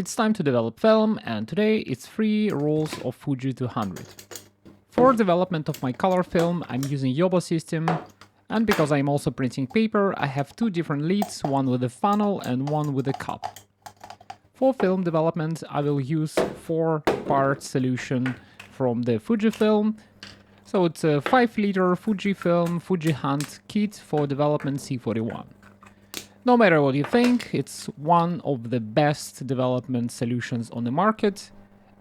It's time to develop film, and today it's 3 rolls of Fuji 200. For development of my color film, I'm using Yobo system, and because I'm also printing paper, I have 2 different leads, one with a funnel and one with a cup. For film development, I will use 4-part solution from the Fujifilm. So it's a 5-liter Fujifilm Fuji Hunt kit for development C41. No matter what you think, it's one of the best development solutions on the market,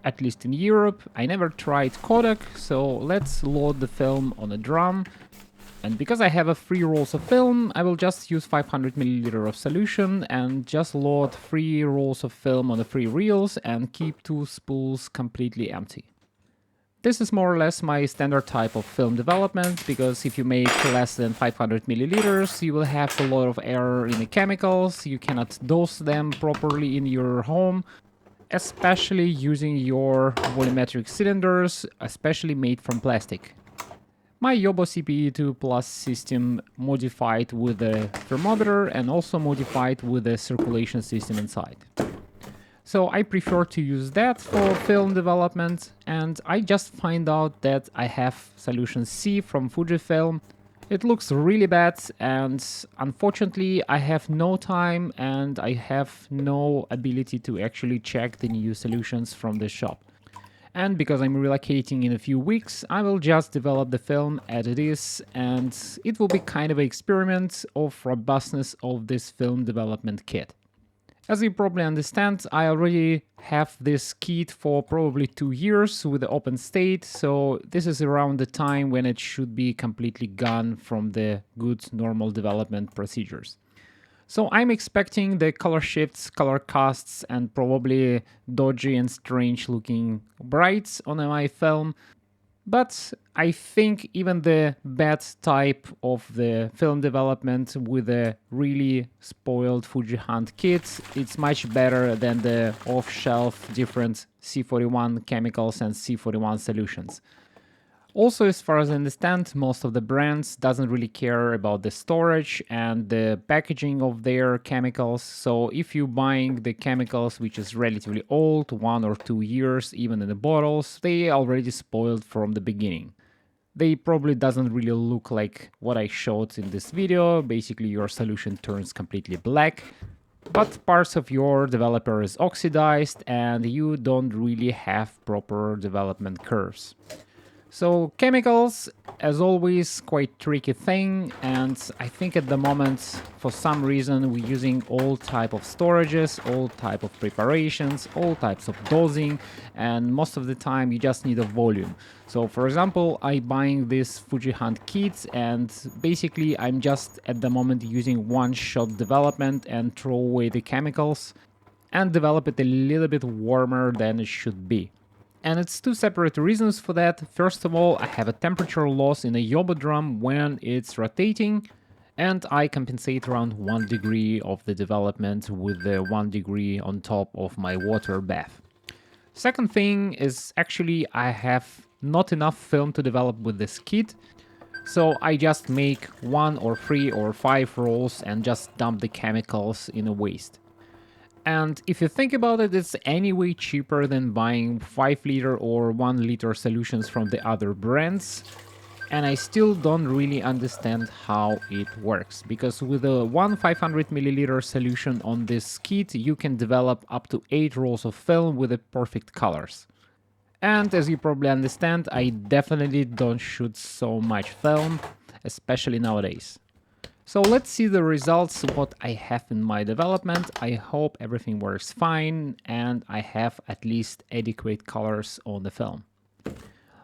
at least in Europe. I never tried Kodak, so let's load the film on a drum. And because I have a 3 rolls of film, I will just use 500 ml of solution and just load 3 rolls of film on the 3 reels and keep 2 spools completely empty. This is more or less my standard type of film development, because if you make less than 500 milliliters, you will have a lot of error in the chemicals, you cannot dose them properly in your home, especially using your volumetric cylinders, especially made from plastic. My Yobo CPE2 Plus system modified with a thermometer and also modified with a circulation system inside. So I prefer to use that for film development, and I just find out that I have solution C from Fujifilm. It looks really bad, and unfortunately I have no time and I have no ability to actually check the new solutions from the shop. And because I'm relocating in a few weeks, I will just develop the film as it is, and it will be kind of an experiment of robustness of this film development kit. As you probably understand, I already have this kit for probably 2 years with the open state, so this is around the time when it should be completely gone from the good normal development procedures. So I'm expecting the color shifts, color casts, and probably dodgy and strange looking brights on my film. But I think even the bad type of the film development with a really spoiled Fuji Hunt kit, it's much better than the off-shelf different C41 chemicals and C41 solutions. Also, as far as I understand, most of the brands doesn't really care about the storage and the packaging of their chemicals. So if you're buying the chemicals which is relatively old, 1 or 2 years, even in the bottles, they already spoiled from the beginning. They probably doesn't really look like what I showed in this video. Basically, your solution turns completely black, but parts of your developer is oxidized and you don't really have proper development curves. So chemicals, as always, quite tricky thing, and I think at the moment, for some reason, we're using all type of storages, all type of preparations, all types of dosing, and most of the time you just need a volume. So for example, I'm buying this Fuji Hunt kit, and basically I'm just at the moment using one-shot development and throw away the chemicals and develop it a little bit warmer than it should be. And it's 2 separate reasons for that. First of all, I have a temperature loss in a Yobo drum when it's rotating, and I compensate around 1 degree of the development with the 1 degree on top of my water bath. Second thing is actually I have not enough film to develop with this kit, so I just make 1 or 3 or 5 rolls and just dump the chemicals in a waste. And if you think about it, it's anyway cheaper than buying 5-liter or 1-liter solutions from the other brands. And I still don't really understand how it works, because with a 500 milliliter solution on this kit, you can develop up to 8 rolls of film with the perfect colors. And as you probably understand, I definitely don't shoot so much film, especially nowadays. So let's see the results, what I have in my development. I hope everything works fine and I have at least adequate colors on the film.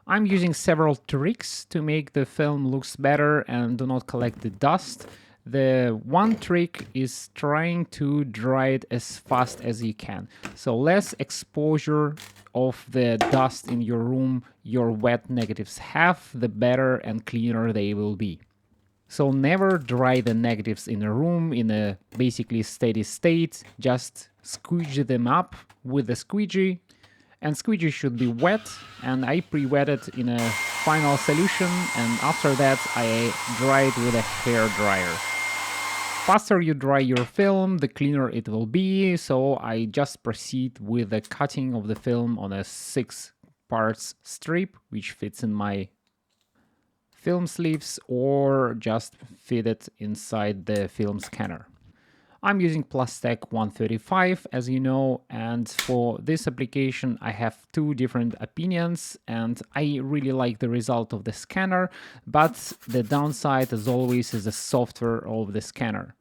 I'm using several tricks to make the film looks better and do not collect the dust. The one trick is trying to dry it as fast as you can. So less exposure of the dust in your room your wet negatives have, the better and cleaner they will be. So never dry the negatives in a room in a basically steady state, just squeegee them up with a squeegee, and squeegee should be wet, and I pre-wet it in a final solution, and after that I dry it with a hair dryer. faster you dry your film, the cleaner it will be, so I just proceed with the cutting of the film on a 6 parts strip, which fits in my film sleeves, or just fit it inside the film scanner. I'm using Plastec 135, as you know, and for this application I have two different opinions, and I really like the result of the scanner, but the downside, as always, is the software of the scanner.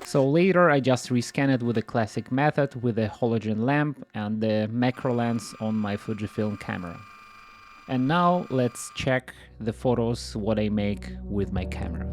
So later I just rescan it with the classic method with the halogen lamp and the macro lens on my Fujifilm camera. And now let's check the photos what I make with my camera.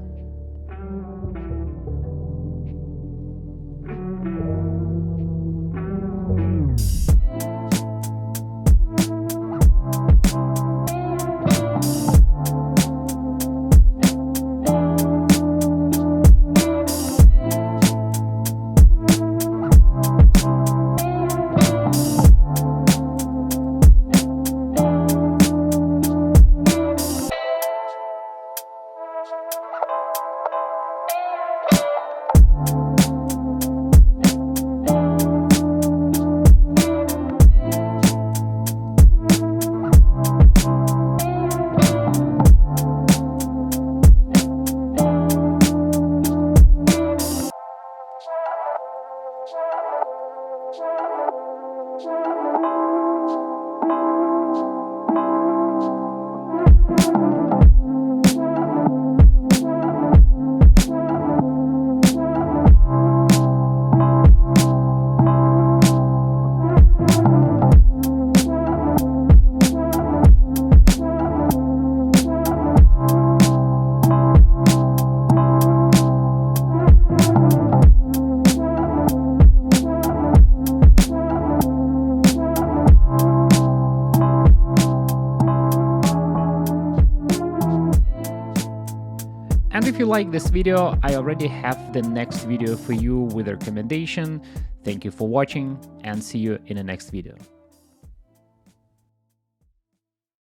And if you like this video, I already have the next video for you with a recommendation. Thank you for watching and see you in the next video.